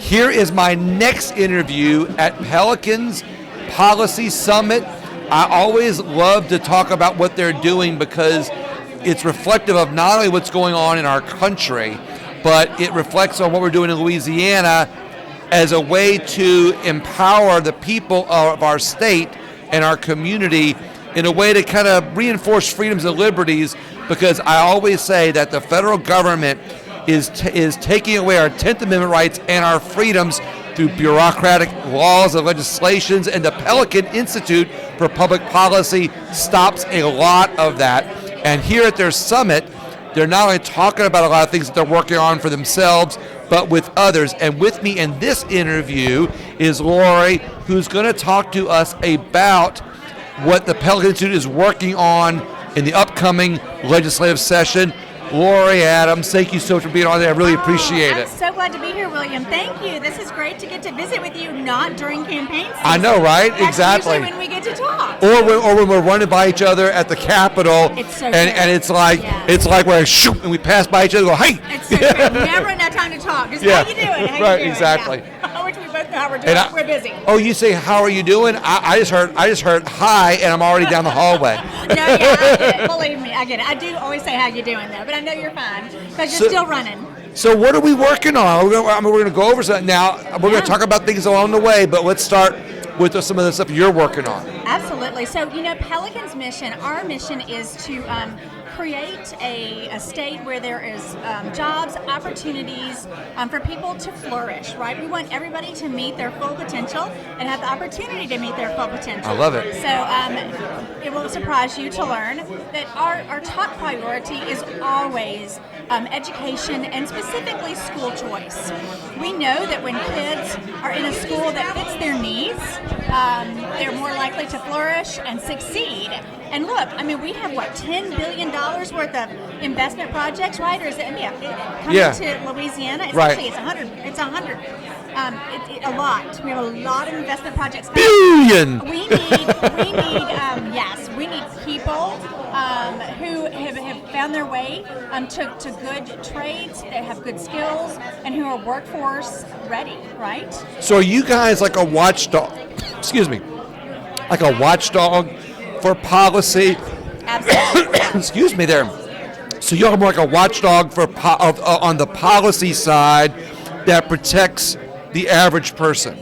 Here is my next interview at Pelican's Policy Summit. I always love to talk about what they're doing because it's reflective of not only what's going on in our country, but it reflects on what we're doing in Louisiana as a way to empower the people of our state and our community in a way to kind of reinforce freedoms and liberties, because I always say that the federal government is taking away our 10th Amendment rights and our freedoms through bureaucratic laws and legislations, and the Pelican Institute for Public Policy stops a lot of that. And here at their summit, they're not only talking about a lot of things that they're working on for themselves, but with others. And with me in this interview is Laurie, who's going to talk to us about what the Pelican Institute is working on in the upcoming legislative session. Laurie Adams, thank you so much for being on there. I really appreciate it. I'm so glad to be here, William. Thank you. This is great to get to visit with you, not during campaign season. I know, right? That's exactly. Usually when we get to talk. Or when we're running by each other at the Capitol, It's so and it's like we're shoot, and we pass by each other and go, hey. It's so great. Never enough time to talk. Just how you doing? How right, you doing? exactly. Yeah. Which we both know how we're doing. We're busy. Oh, you say how are you doing? I just heard hi, and I'm already down the hallway. No, yeah, I get it. Believe me, I get it. I do always say how you doing though, but I know you're fine because you're still running. So what are we working on? We're going to go over something now. We're going to talk about things along the way, but let's start with some of the stuff you're working on. Absolutely. So, Pelican's mission, our mission is to create a state where there is jobs, opportunities for people to flourish, right? We want everybody to meet their full potential and have the opportunity to meet their full potential. I love it. So it won't surprise you to learn that our top priority is always education and specifically school choice. We know that when kids are in a school that fits their needs, they're more likely to flourish and succeed. And look, we have $10 billion worth of investment projects, right? Or is it coming to Louisiana? It's right. Actually, it's 100. It's 100. A lot. We have a lot of investment projects. Billion. We need people who have found their way to good trades. They have good skills and who are workforce ready, right? So are you guys like a watchdog? Excuse me, like a watchdog for policy? Absolutely. Excuse me there. So you're more like a watchdog for on the policy side that protects the average person.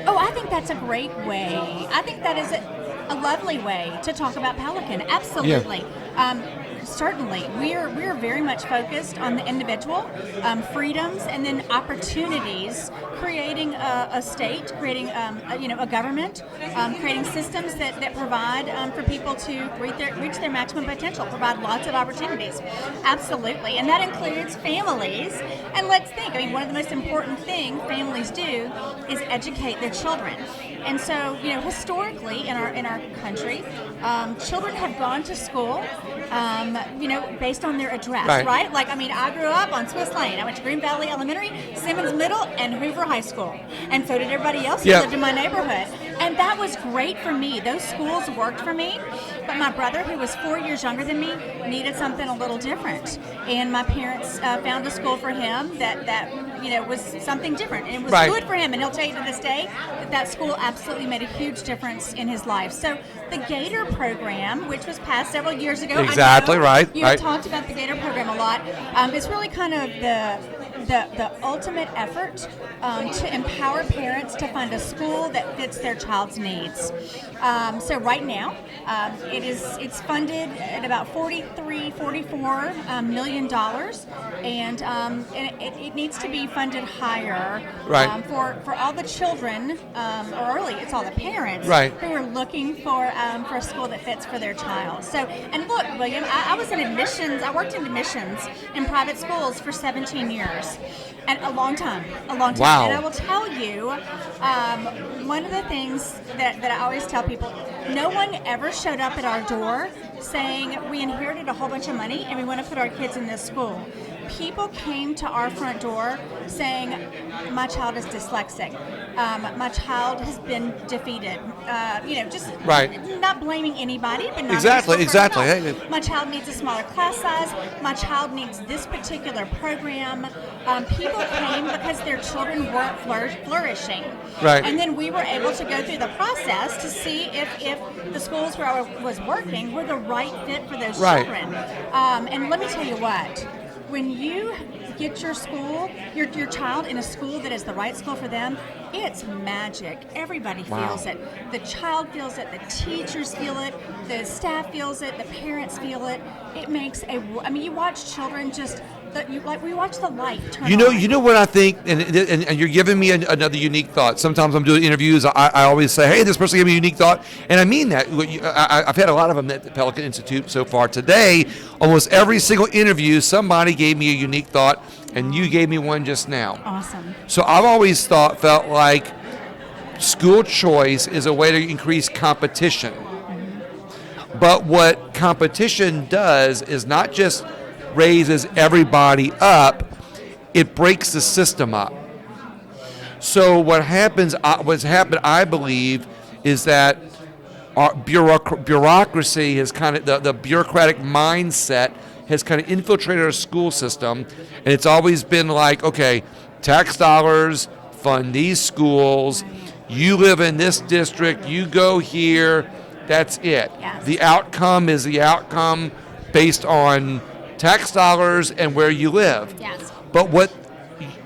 Oh, I think that's a great way. I think that is a lovely way to talk about Pelican. Absolutely. Yeah. Certainly, we're very much focused on the individual, freedoms, and then opportunities. Creating a state, creating a government, creating systems that provide for people to reach their maximum potential, provide lots of opportunities. Absolutely, and that includes families. And let's think. One of the most important things families do is educate their children. And so, historically in our country, children have gone to school, based on their address, right? Like, I grew up on Swiss Lane. I went to Green Valley Elementary, Simmons Middle, and Hoover High School. And so did everybody else who lived in my neighborhood. And that was great for me. Those schools worked for me. But my brother, who was 4 years younger than me, needed something a little different. And my parents found a school for him that was something different. And it was good for him. And he'll tell you to this day that school absolutely made a huge difference in his life. So the Gator program, which was passed several years ago. Exactly, right. You talked about the Gator program a lot. It's really kind of the ultimate effort to empower parents to find a school that fits their child's needs. So right now, it's funded at about $44 million, and it needs to be funded higher for all the children, or really it's all the parents who are looking for a school that fits for their child. So, and look, William, I was in admissions. I worked in admissions in private schools for 17 years. And a long time. Wow. And I will tell you, one of the things that I always tell people, no one ever showed up at our door saying, we inherited a whole bunch of money and we want to put our kids in this school. People came to our front door saying, my child is dyslexic. My child has been defeated. Just not blaming anybody, but not exactly. My child needs a smaller class size. My child needs this particular program. People came because their children weren't flourishing. Right. And then we were able to go through the process to see if the schools where I was working were the right fit for those children. And let me tell you what, when you get your school, your child in a school that is the right school for them, it's magic. Everybody feels it. The child feels it. The teachers feel it. The staff feels it. The parents feel it. It makes you watch children just. We watch the light turn on. You know what I think, and you're giving me another unique thought. Sometimes I'm doing interviews, I always say, hey, this person gave me a unique thought, and I mean that. I've had a lot of them at the Pelican Institute so far. Today, almost every single interview, somebody gave me a unique thought, and you gave me one just now. Awesome. So I've always felt like school choice is a way to increase competition. But what competition does is not just raises everybody up, it breaks the system up. So what's happened, I believe, is that our bureaucracy has kind of, the bureaucratic mindset has kind of infiltrated our school system, and it's always been like, okay, tax dollars fund these schools, you live in this district, you go here, that's it. Yes. The outcome is the outcome based on tax dollars and where you live. Yes. But what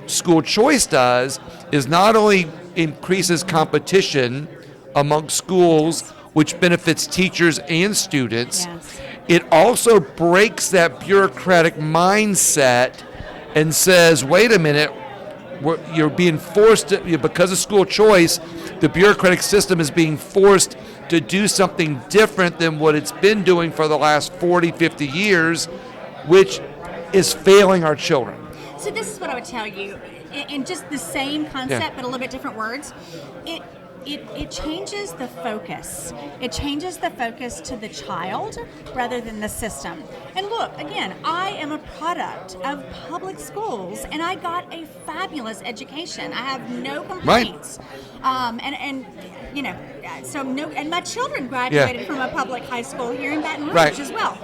school choice does is not only increases competition among schools, which benefits teachers and students, Yes. it also breaks that bureaucratic mindset and says, wait a minute, you're being forced to, because of school choice, the bureaucratic system is being forced to do something different than what it's been doing for the last 40, 50 years, which is failing our children. So this is what I would tell you, in just the same concept, but a little bit different words. It changes the focus. It changes the focus to the child rather than the system. And look, again, I am a product of public schools, and I got a fabulous education. I have no complaints. Right. And you know, and my children graduated from a public high school here in Baton Rouge Right. as well.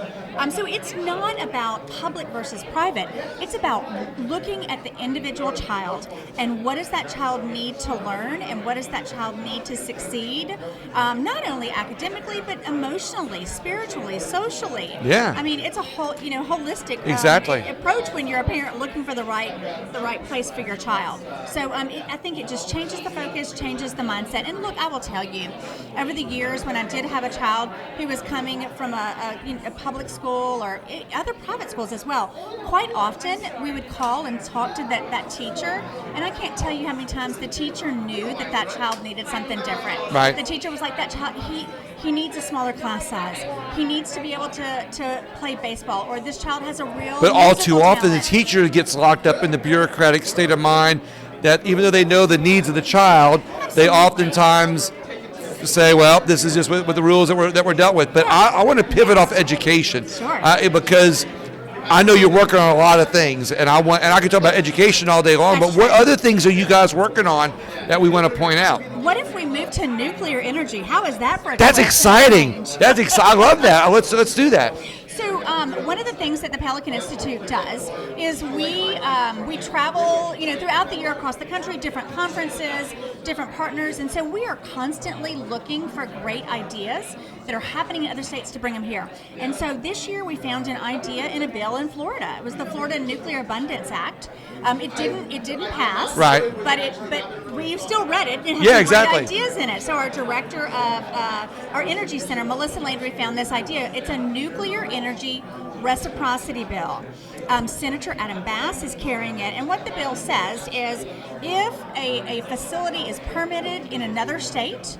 So it's not about public versus private. It's about looking at the individual child and what does that child need to learn and what does that child need to succeed, not only academically but emotionally, spiritually, socially. Yeah. I mean, it's a whole, holistic Exactly. approach when you're a parent looking for the right place for your child. So I think it just changes the focus, changes the mindset. And look, I will tell you, over the years when I did have a child who was coming from a public school or other private schools as well, quite often we would call and talk to that teacher, and I can't tell you how many times the teacher knew that child needed something different. Right. The teacher was like, that child, he needs a smaller class size. He needs to be able to play baseball, or this child has a real But all too musical often, talent. the teacher gets locked up in the bureaucratic state of mind that even though they know the needs of the child, they oftentimes say, well, this is just what the rules that were dealt with. But I want to pivot off education. Sure. Because I know you're working on a lot of things, and I can talk about education all day long, but what other things are you guys working on that we want to point out? What if we move to nuclear energy? How is that for a That's direction exciting. change? I love that. Let's do that. So one of the things that the Pelican Institute does is we travel, throughout the year across the country, different conferences, different partners, and so we are constantly looking for great ideas that are happening in other states to bring them here. And so this year we found an idea in a bill in Florida. It was the Florida Nuclear Abundance Act. It didn't pass, Right? But we still read it. It had Yeah, some exactly. great ideas in it. So our director of our energy center, Melissa Landry, found this idea. It's a nuclear energy reciprocity bill. Senator Adam Bass is carrying it, and what the bill says is if a facility is permitted in another state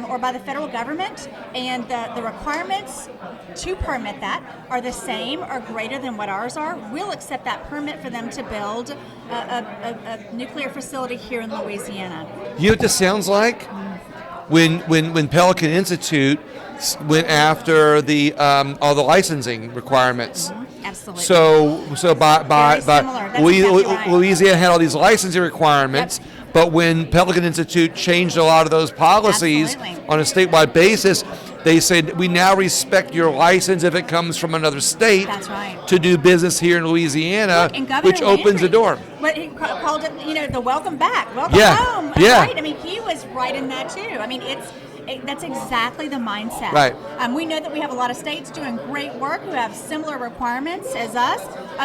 or by the federal government and the requirements to permit that are the same or greater than what ours are, we'll accept that permit for them to build a nuclear facility here in Louisiana. You know what this sounds like? When Pelican Institute went after all the licensing requirements. Absolutely. So by Very similar. That's exactly right. Louisiana had all these licensing requirements, But when Pelican Institute changed a lot of those policies Absolutely. on a statewide basis, they said, we now respect your license if it comes from another state. That's right. To do business here in Louisiana, And Governor which opens the Landry, door. But he called it, the welcome back, welcome Yeah. home. Yeah. Right? I mean, he was right in that too. I mean, that's exactly the mindset. Right. We know that we have a lot of states doing great work who have similar requirements as us,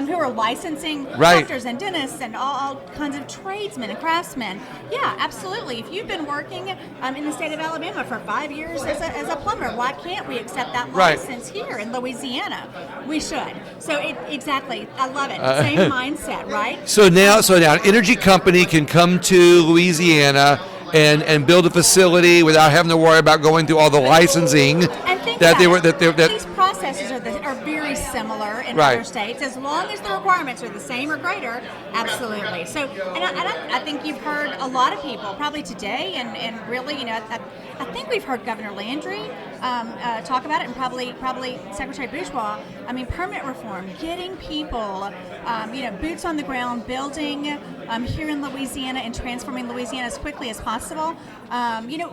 who are licensing Right. doctors and dentists and all kinds of tradesmen and craftsmen. Yeah, absolutely. If you've been working in the state of Alabama for 5 years as a plumber, why can't we accept that Right. license here in Louisiana? We should. So exactly, I love it. Same mindset, right? So now an energy company can come to Louisiana and build a facility without having to worry about going through all the licensing And think that about they were it. that These processes are very similar in Right. other states, as long as the requirements are the same or greater. Absolutely. So, and I think you've heard a lot of people probably today, and really, I think we've heard Governor Landry talk about it, and probably Secretary Bourgeois. I mean, permit reform, getting people, boots on the ground, building here in Louisiana and transforming Louisiana as quickly as possible.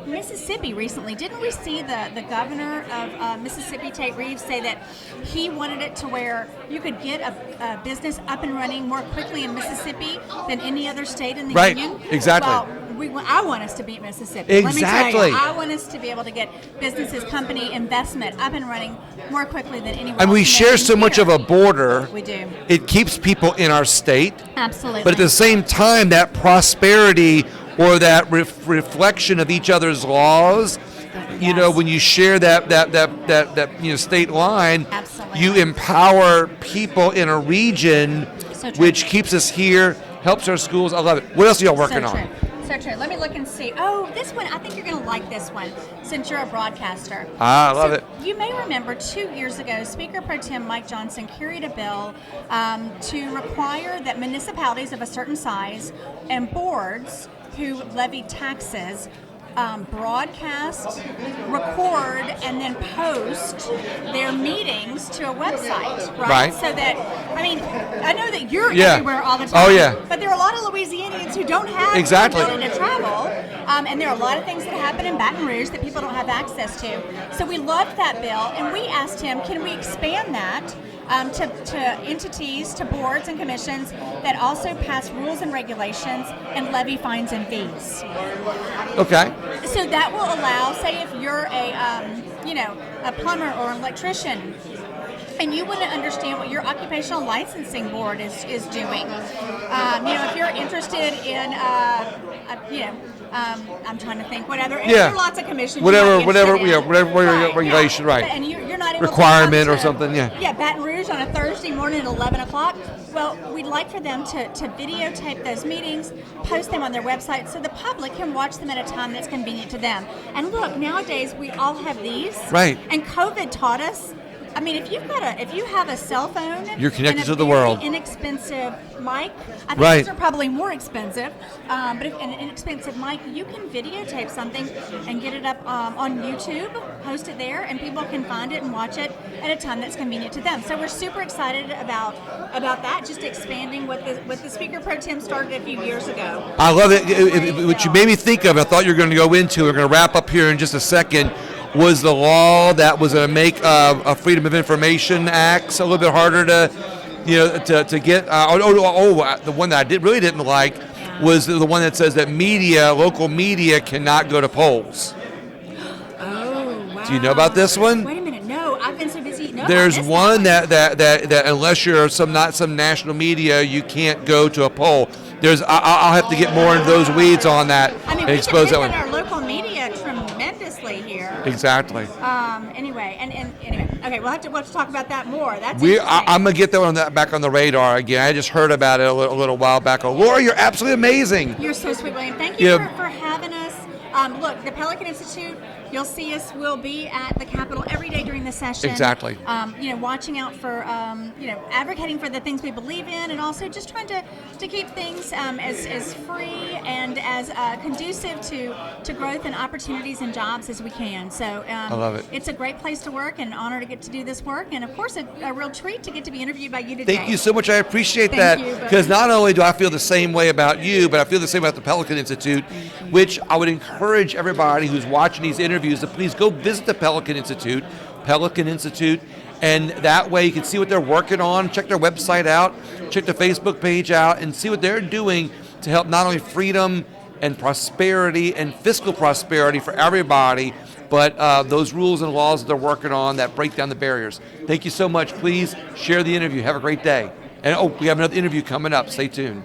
Mississippi recently, didn't we see the governor of Mississippi, Tate Reeves, say that he wanted it to where you could get a business up and running more quickly in Mississippi than any other state in the Right, union? exactly. Well, I want us to beat Mississippi. Exactly. Let me tell you, I want us to be able to get businesses, company, investment up and running more quickly than anyone and else we in the share so much of here. a border. We do. It keeps people in our state, Absolutely. but at the same time, that prosperity or that reflection of each other's laws. Yes. When you share that state line, Absolutely. you empower people in a region, So true. which keeps us here, helps our schools. I love it. What else are y'all working So on? true. So true. Let me look and see. Oh, this one, I think you're going to like this one since you're a broadcaster. I love it. You may remember 2 years ago, Speaker Pro Tem Mike Johnson carried a bill to require that municipalities of a certain size and boards who levy taxes broadcast, record, and then post their meetings to a website, right? So that, I know that you're everywhere all the time. Oh, yeah. But there are a lot of Louisianians who don't have Exactly. the ability to travel, and there are a lot of things that happen in Baton Rouge that people don't have access to. So we loved that bill, and we asked him, can we expand that to entities, to boards and commissions that also pass rules and regulations and levy fines and fees. Okay. So that will allow, say, if you're a plumber or an electrician, and you want to understand what your occupational licensing board is doing. If you're interested in, I'm trying to think what other. There are lots of commissions. Whatever Right, regulation, yeah. right? And you're not able Requirement to or something, yeah. Yeah, Baton Rouge on a Thursday morning at 11 o'clock. Well, we'd like for them to videotape those meetings, post them on their website so the public can watch them at a time that's convenient to them. And look, nowadays we all have these. Right. And COVID taught us. If you have a cell phone, You're connected and a to the very world. Inexpensive mic. I think Right. these are probably more expensive, but if an inexpensive mic, you can videotape something and get it up on YouTube, post it there, and people can find it and watch it at a time that's convenient to them. So we're super excited about that. Just expanding what the Speaker Pro Tem started a few years ago. I love it. What you made me think of, I thought you were going to go into, we're going to wrap up here in just a second, was the law that was going to make a Freedom of Information Act a little bit harder to get. The one that I really didn't like was the one that says that local media cannot go to polls. Oh, wow. Do you know about this one? Wait a minute. No, I've been so busy. No, There's one that unless you're not some national media, you can't go to a poll. I'll have to get more into those weeds on that and we expose that can one. our local media tremendously here. Exactly. Anyway, okay, we'll have to talk about that more. That's I'm gonna get that one back on the radar again. I just heard about it a little while back. Oh, Laurie, you're absolutely amazing. You're so sweet, William. Thank you for having us. Look, the Pelican Institute, You'll see us. We'll be at the Capitol every day during the session. Exactly. Watching out for, advocating for the things we believe in, and also just trying to keep things as free and as conducive to growth and opportunities and jobs as we can. So I love it. It's a great place to work, and an honor to get to do this work, and of course a real treat to get to be interviewed by you today. Thank you so much. I appreciate Thank that, you, because not only do I feel the same way about you, but I feel the same about the Pelican Institute, which I would encourage everybody who's watching these interviews to please go visit the Pelican Institute, and that way you can see what they're working on, check their website out, check their Facebook page out, and see what they're doing to help not only freedom and prosperity and fiscal prosperity for everybody, but those rules and laws that they're working on that break down the barriers. Thank you so much. Please share the interview. Have a great day. And we have another interview coming up. Stay tuned.